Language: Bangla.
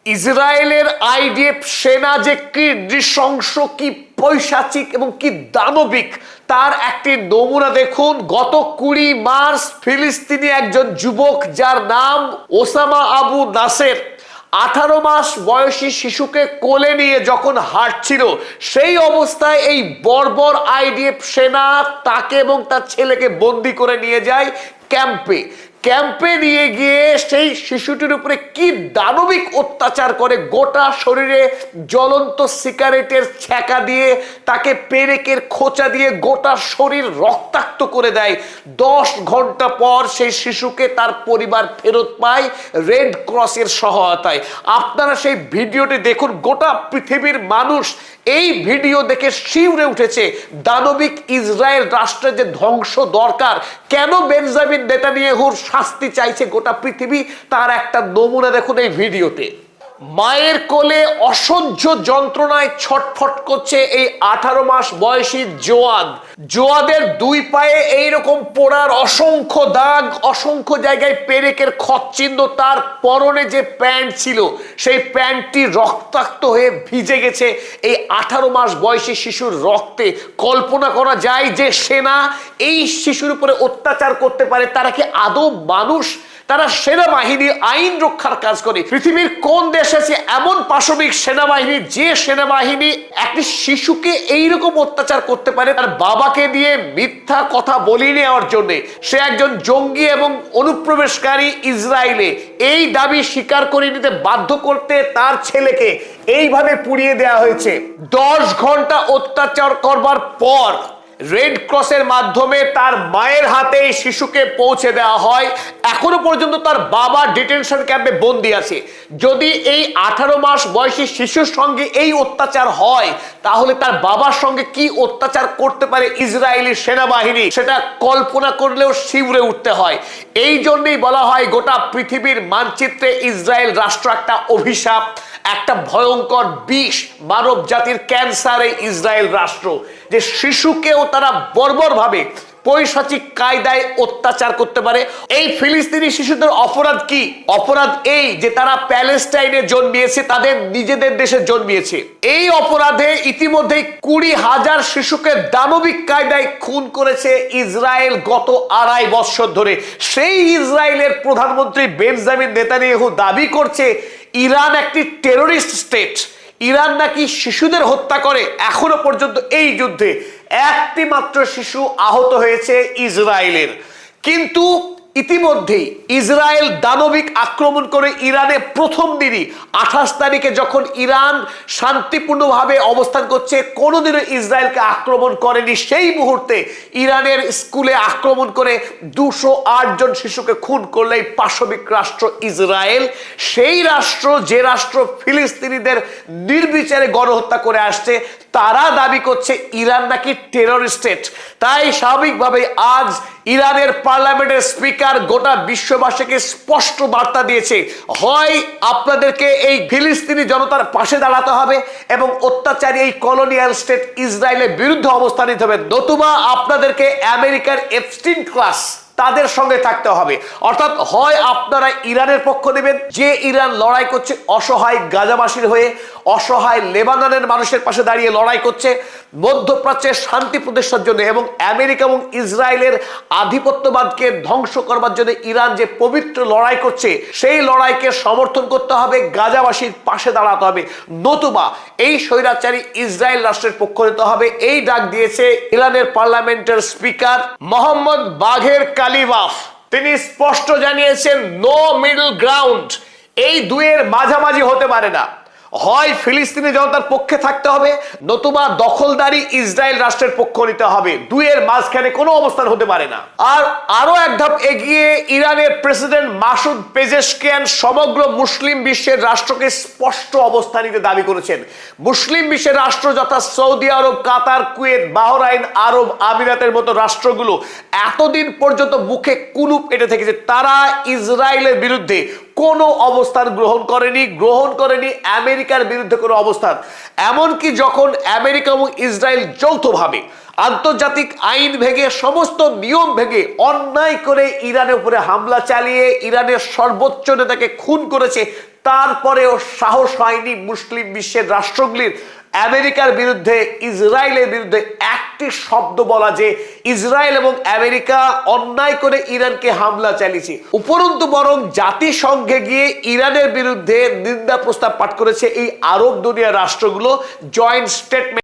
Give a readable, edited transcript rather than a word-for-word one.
ইসরায়েলের আইডিএফ সেনা যে কি নৃশংস, কি পৈশাচিক এবং কি দানবিক তার একটি নমুনা দেখুন। গত 20 মার্চ ফিলিস্তিনি একজন যুবক যার নাম ওসামা আবু নাসের 18 মাস বয়সী শিশুকে কোলে নিয়ে যখন হাঁটছিল, সেই অবস্থায় এই বর্বর আইডিএফ সেনা তাকে এবং তার ছেলেকে বন্দি করে নিয়ে যায় ক্যাম্পে নিয়ে গিয়ে সেই শিশুটির উপরে কি দানবিক অত্যাচার করে। গোটা শরীরে জ্বলন্ত সিগারেটের ছ্যাঁকা দিয়ে, তাকে পেরেকের খোঁচা দিয়ে গোটা শরীর রক্তাক্ত করে দেয়। 10 ঘন্টা পর সেই শিশুকে তার পরিবার ফেরত পায় রেড ক্রসের সহায়তায়। আপনারা সেই ভিডিওটি দেখুন। গোটা পৃথিবীর মানুষ এই ভিডিও দেখে শিউরে উঠেছে। দানবিক ইসরায়েল রাষ্ট্রের যে ধ্বংস দরকার, কেন বেঞ্জামিন নেতানিয়াহুর শাস্তি চাইছে গোটা পৃথিবী, তার একটা নমুনা দেখুন এই ভিডিওতে। মায়ের কোলে অসহ্য যন্ত্রণায় ছটফট করছে এই 18 মাস বয়সী জোয়াদের 2 পায়ে এইরকম পোড়ার অসংখ্য দাগ, অসংখ্য জায়গায় পেরেকের ক্ষতচিহ্ন। তার পরনে যে প্যান্ট ছিল সেই প্যান্টটি রক্তাক্ত হয়ে ভিজে গেছে এই 18 মাস বয়সী শিশুর রক্তে। কল্পনা করা যায় যে সেনা এই শিশুর উপরে অত্যাচার করতে পারে, তারা কি আদৌ মানুষ? তারা সেনাবাহিনী আইন রক্ষার কাজ করে। পৃথিবীর কোন দেশ আছে এমন পাশবিক সেনাবাহিনী, যে সেনাবাহিনী একটি শিশুকে এইরকম অত্যাচার করতে পারে? তার বাবাকে দিয়ে মিথ্যা কথা বলিয়ে নেওয়ার জন্য সে একজন জঙ্গি এবং অনুপ্রবেশকারী ইসরায়েলে, এই দাবি স্বীকার করে নিতে বাধ্য করতে তার ছেলেকে এইভাবে পুড়িয়ে দেওয়া হয়েছে। 10 ঘন্টা অত্যাচার করবার পর রেড ক্রসের মাধ্যমে তার মায়ের হাতে এই শিশুকে পৌঁছে দেওয়া হয়। এখনো পর্যন্ত তার বাবা ডিটেনশন ক্যাম্পে বন্দি আছে। যদি এই 18 মাস বয়সী শিশুর সঙ্গে এই অত্যাচার হয়, তাহলে তার বাবার সঙ্গে কি অত্যাচার করতে পারে ইসরায়েলি সেনাবাহিনী, সেটা কল্পনা করলেও শিউরে উঠতে হয়। এই জন্যই বলা হয় গোটা পৃথিবীর মানচিত্রে ইসরায়েল রাষ্ট্র একটা অভিশাপ, একটা ভয়ঙ্কর বিষ, মানব জাতির ক্যান্সার এই ইসরায়েল রাষ্ট্র। যে শিশুকেও তারা বর্বরভাবে পৈশাচিক কায়দায় অত্যাচার করতে পারে। এই ফিলিস্তিনি শিশুদের অপরাধ কি? অপরাধ এই যে তারা প্যালেস্টাইনে জন্মিয়েছে, তাদের নিজেদের দেশে জন্মিয়েছে। এই অপরাধে ইতিমধ্যে 20,000 শিশুকে দানবিক কায়দায় খুন করেছে ইসরায়েল গত 2.5 বছর ধরে। সেই ইসরায়েলের প্রধানমন্ত্রী বেঞ্জামিন নেতানিয়াহু দাবি করছে ইরান একটি টেররিস্ট স্টেট। ইরান নাকি শিশুদের হত্যা করে। এখনো পর্যন্ত এই যুদ্ধে একটি মাত্র শিশু আহত হয়েছে ইসরায়েলের। কিন্তু ইতিমধ্যেই ইসরায়েল দানবিক আক্রমণ করে ইরানে প্রথম দিনই 28 তারিখে যখন ইরান শান্তিপূর্ণভাবে অবস্থান করছে, কোনোদিনও ইসরায়েলকে আক্রমণ করেনি, সেই মুহূর্তে ইরানের স্কুলে আক্রমণ করে 208 জন শিশুকে খুন করলে এই পাশবিক রাষ্ট্র ইসরায়েল, সেই রাষ্ট্র যে রাষ্ট্র ফিলিস্তিনিদের নির্বিচারে গণহত্যা করে আসছে, তারা দাবি করছে ইরান নাকি টেররিস্ট স্টেট। তাই স্বাভাবিকভাবে আজ ইরানের পার্লামেন্টের স্পিকার গোটা বিশ্ববাসীকে স্পষ্ট বার্তা দিয়েছে, হয় আপনাদেরকে এই ফিলিস্তিনি জনতার পাশে দাঁড়াতে হবে এবং অত্যাচারী এই কলোনিয়াল স্টেট ইসরায়েলের বিরুদ্ধে অবস্থান নিতে হবে, নতুবা আপনাদেরকে আমেরিকার এপস্টিন ক্লাস তাদের সঙ্গে থাকতে হবে। অর্থাৎ হয় আপনারা ইরানের পক্ষ নেবেন, যে ইরান লড়াই করছে অসহায় গাজাবাসীর হয়ে, অসহায় লেবাননের মানুষের পাশে দাঁড়িয়ে লড়াই করছে মধ্যপ্রাচ্যের শান্তি প্রতিষ্ঠার জন্য, এবং আমেরিকা এবং ইসরায়েলের আধিপত্যবাদকে ধ্বংস করবার জন্য ইরান যে পবিত্র লড়াই করছে, সেই লড়াইকে সমর্থন করতে হবে, গাজাবাসীর পাশে দাঁড়াতে হবে, নতুবা এই স্বৈরাচারী ইসরায়েল রাষ্ট্রের পক্ষ নিতে হবে। এই ডাক দিয়েছে ইরানের পার্লামেন্টের স্পিকার মোহাম্মদ বাঘের কালিবাফ। তিনি স্পষ্ট জানিয়েছেন নো মিডল গ্রাউন্ড, এই দুয়ের মাঝামাঝি হতে পারে না। হয় ফিলিস্তিনি জনতার পক্ষে থাকতে হবে, নতুবা দখলদারি ইসরায়েল রাষ্ট্রের পক্ষ নিতে হবে। দুয়ের মাঝখানে কোনো অবস্থান হতে পারে না। আর আরো এক ধাপ এগিয়ে ইরানের প্রেসিডেন্ট মাসুদ পেজেশকিয়ান সমগ্র মুসলিম বিশ্বের রাষ্ট্রকে স্পষ্ট অবস্থান নিতে দাবি করেছেন। মুসলিম বিশ্বের রাষ্ট্র যথা সৌদি আরব, কাতার, কুয়েত, বাহরাইন, আরব আমিরাতের মতো রাষ্ট্রগুলো এতদিন পর্যন্ত মুখে কুলুপ এঁটে থেকেছে, তারা ইসরায়েলের বিরুদ্ধে কোনো অবস্থান গ্রহণ করেনি আমেরিকার বিরুদ্ধে কোনো অবস্থান। এমনকি যখন আমেরিকা এবং ইসরায়েল যৌথভাবে আন্তর্জাতিক আইন ভেঙে, সমস্ত নিয়ম ভেঙে অন্যায় করে ইরানের উপরে হামলা চালিয়ে ইরানের সর্বোচ্চ নেতাকে খুন করেছে, তারপরেও সাহস হয়নি মুসলিম বিশ্বের রাষ্ট্রগুলির আমেরিকার বিরুদ্ধে, ইসরায়েলের বিরুদ্ধে একটি শব্দ বলা যে ইসরায়েল এবং আমেরিকা অন্যায় করে ইরানকে হামলা চালিয়েছে। উপরন্তু বরং জাতিসংঘে গিয়ে ইরানের বিরুদ্ধে নিন্দা প্রস্তাব পাঠ করেছে এই আরব দুনিয়ার রাষ্ট্রগুলো জয়েন্ট স্টেটমেন্ট